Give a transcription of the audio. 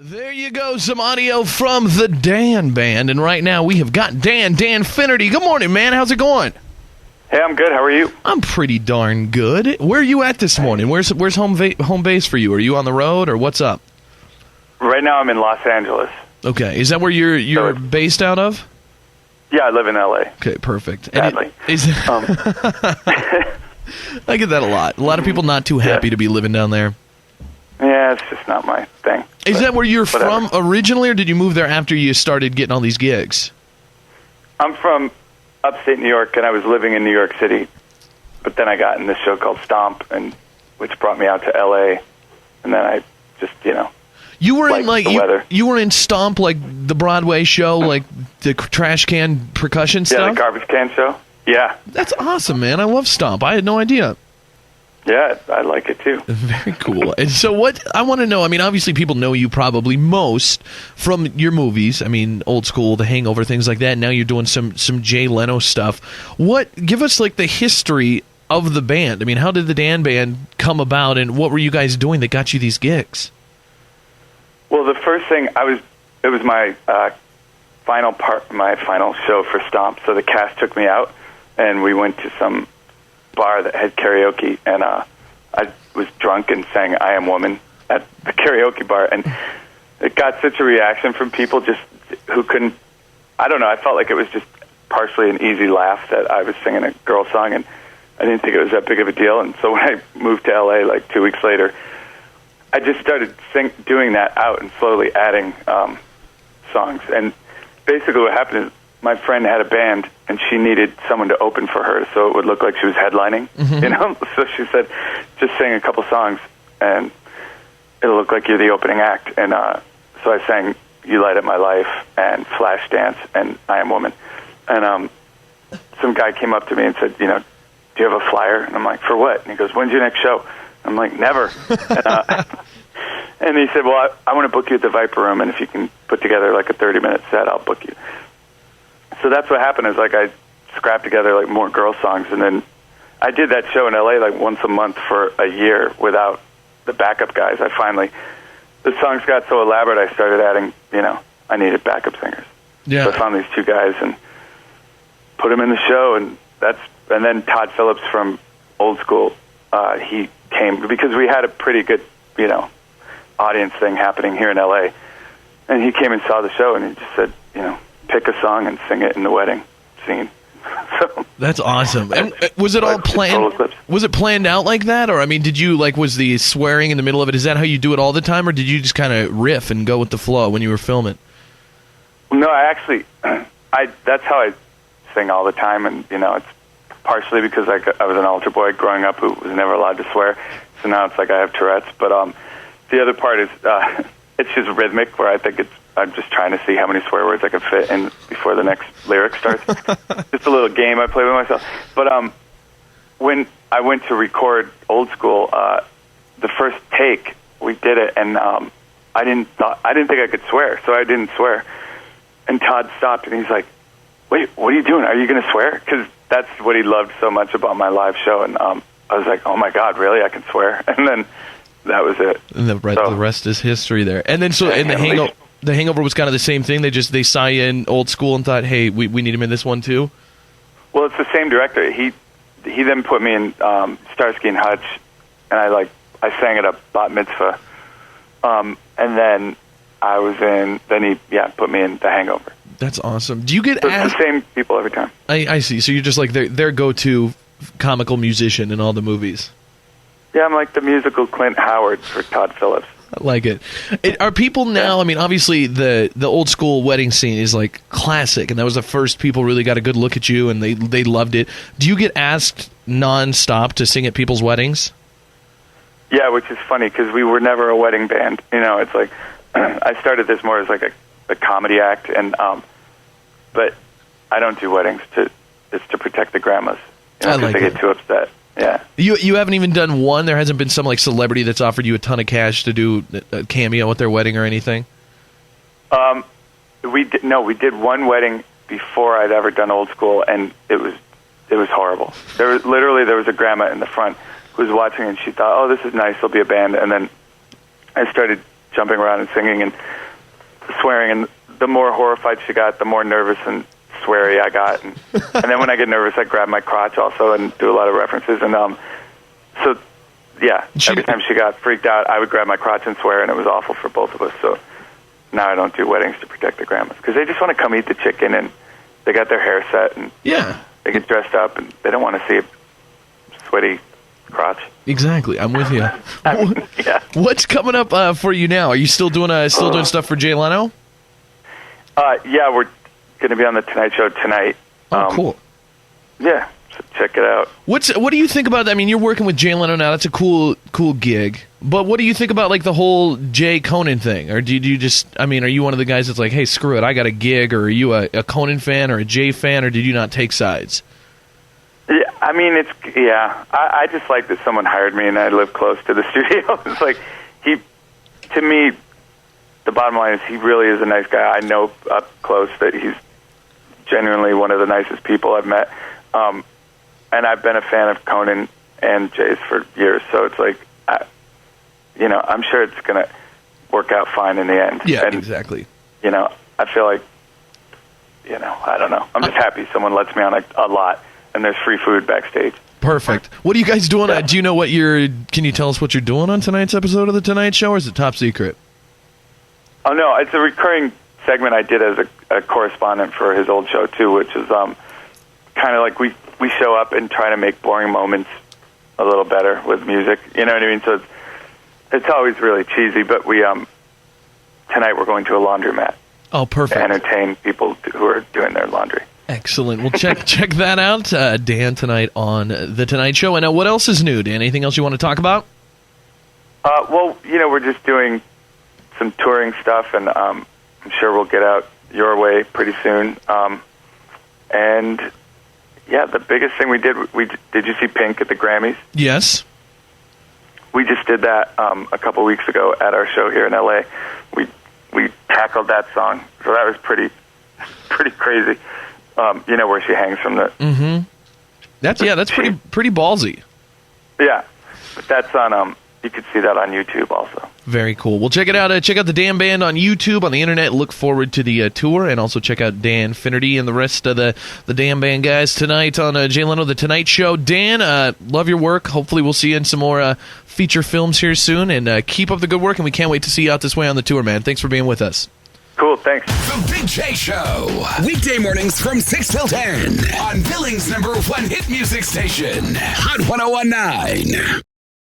There you go, some audio from the Dan Band, and right now we have got Dan Finnerty. Good morning, man. How's it going? Hey, I'm good. How are you? I'm pretty darn good. Where are you at this morning? Where's home base for you? Are you on the road, or what's up? Right now I'm in Los Angeles. Okay, is that where you're based out of? Yeah, I live in L.A. Okay, perfect. Sadly. I get that a lot. A lot of people not too happy to be living down there. Yeah, it's just not my thing. Is that where you're whatever. from originally, or did you move there after you started getting all these gigs? I'm from upstate New York, and I was living in New York City, but then I got in this show called Stomp, which brought me out to L.A., and then I just, You were in weather. you were in Stomp, like the Broadway show, like the trash can percussion stuff? Yeah, the garbage can show. Yeah. That's awesome, man. I love Stomp. I had no idea. Yeah, I like it too. Very cool. And so what I want to know, I mean, obviously people know you probably most from your movies. I mean, Old School, The Hangover, things like that. Now you're doing some Jay Leno stuff. Give us like the history of the band. I mean, how did the Dan Band come about, and what were you guys doing that got you these gigs? Well, the first thing it was my my final show for Stomp. So the cast took me out, and we went to some bar that had karaoke, and I was drunk and sang "I Am Woman" at the karaoke bar, and it got such a reaction from people just who couldn't. I don't know. I felt like it was just partially an easy laugh that I was singing a girl song, and I didn't think it was that big of a deal. And so when I moved to LA like 2 weeks later, I just started doing that out and slowly adding songs. And basically what happened is my friend had a band, and she needed someone to open for her so it would look like she was headlining, So she said, just sing a couple songs, and it'll look like you're the opening act. And so I sang You Light Up My Life and Flashdance and I Am Woman. And some guy came up to me and said, do you have a flyer? And I'm like, for what? And he goes, when's your next show? I'm like, never. And he said, well, I want to book you at the Viper Room, and if you can put together like a 30-minute set, I'll book you. So that's what happened, is like I scrapped together like more girl songs, and then I did that show in LA like once a month for a year without the backup guys. The songs got so elaborate, I started adding, I needed backup singers. Yeah. So I found these two guys and put them in the show, and then Todd Phillips from Old School, he came because we had a pretty good, audience thing happening here in LA, and he came and saw the show, and he just said, pick a song and sing it in the wedding scene. So that's awesome. And was it all planned? Was it planned out like that, or did you was the swearing in the middle of it? Is that how you do it all the time, or did you just kind of riff and go with the flow when you were filming? No, I actually, that's how I sing all the time, and it's partially because I was an altar boy growing up who was never allowed to swear, so now it's like I have Tourette's. But the other part is it's just rhythmic, where I think I'm just trying to see how many swear words I can fit in before the next lyric starts. Just a little game I play with myself. But when I went to record Old School, the first take we did it, and I didn't think I could swear, so I didn't swear. And Todd stopped, and he's like, "Wait, what are you doing? Are you going to swear?" Because that's what he loved so much about my live show. And I was like, "Oh my God, really? I can swear?" And then that was it. And the rest is history there. And then the Hangover was kind of the same thing. They saw you in Old School and thought, hey, we need him in this one too? Well, it's the same director. He then put me in Starsky and Hutch, and I sang at a bat mitzvah. And then I was in, then he put me in The Hangover. That's awesome. Do you get asked? It's the same people every time. I see. So you're just like their go-to comical musician in all the movies. Yeah, I'm like the musical Clint Howard for Todd Phillips. I like it. Are people now, obviously the Old School wedding scene is like classic, and that was the first people really got a good look at you, and they loved it. Do you get asked nonstop to sing at people's weddings? Yeah, which is funny because we were never a wedding band. It's like I started this more as like a comedy act, and but I don't do weddings it's to protect the grandmas. I like they it. Get too upset. Yeah. You haven't even done one? There hasn't been some celebrity that's offered you a ton of cash to do a cameo at their wedding or anything? We did one wedding before I'd ever done Old School, and it was horrible. There was a grandma in the front who was watching, and she thought, oh, this is nice, there'll be a band. And then I started jumping around and singing and swearing. And the more horrified she got, the more nervous and sweary I got. And then when I get nervous, I grab my crotch also and do a lot of references. And so, yeah, every time she got freaked out, I would grab my crotch and swear, and it was awful for both of us. So now I don't do weddings to protect the grandmas because they just want to come eat the chicken, and they got their hair set, and they get dressed up, and they don't want to see a sweaty crotch. Exactly, I'm with you. Yeah. What's coming up for you now? Are you still doing stuff for Jay Leno? Yeah, we're going to be on the Tonight Show tonight. Oh, cool. Yeah, so check it out. What do you think about that? I mean, you're working with Jay Leno now. That's a cool gig. But what do you think about like the whole Jay Conan thing? Or do you just? I mean, are you one of the guys that's like, hey, screw it, I got a gig? Or are you a Conan fan or a Jay fan? Or did you not take sides? Yeah, I mean, I just like that someone hired me and I live close to the studio. It's like to me, the bottom line is he really is a nice guy. I know up close that he's genuinely one of the nicest people I've met. And I've been a fan of Conan and Jay's for years. So it's like, I'm sure it's going to work out fine in the end. Yeah, and, exactly. I feel like, I don't know. I'm just happy someone lets me on a lot, and there's free food backstage. Perfect. What are you guys doing? Do you know can you tell us what you're doing on tonight's episode of The Tonight Show, or is it top secret? Oh, no, it's a recurring segment I did as a correspondent for his old show, too, which is kind of like we show up and try to make boring moments a little better with music. You know what I mean? So it's always really cheesy, but tonight we're going to a laundromat. Oh, perfect. To entertain people who are doing their laundry. Excellent. Well, check that out, Dan, tonight on The Tonight Show. And what else is new, Dan? Anything else you want to talk about? Well, we're just doing some touring stuff, and I'm sure we'll get out your way pretty soon. And yeah, the biggest thing we did you see Pink at the Grammys? Yes. We just did that a couple weeks ago at our show here in LA. We tackled that song, so that was pretty crazy. Where she hangs from the. Mm-hmm. That's pretty ballsy. Yeah, but that's on. You could see that on YouTube also. Very cool. Well, check it out. Check out the Dan Band on YouTube, on the internet. Look forward to the tour, and also check out Dan Finnerty and the rest of the Dan Band guys tonight on Jay Leno, The Tonight Show. Dan, love your work. Hopefully we'll see you in some more feature films here soon, and keep up the good work, and we can't wait to see you out this way on the tour, man. Thanks for being with us. Cool, thanks. The Big J Show. Weekday mornings from 6 till 10 on Billings' #1 hit music station, Hot 101.9.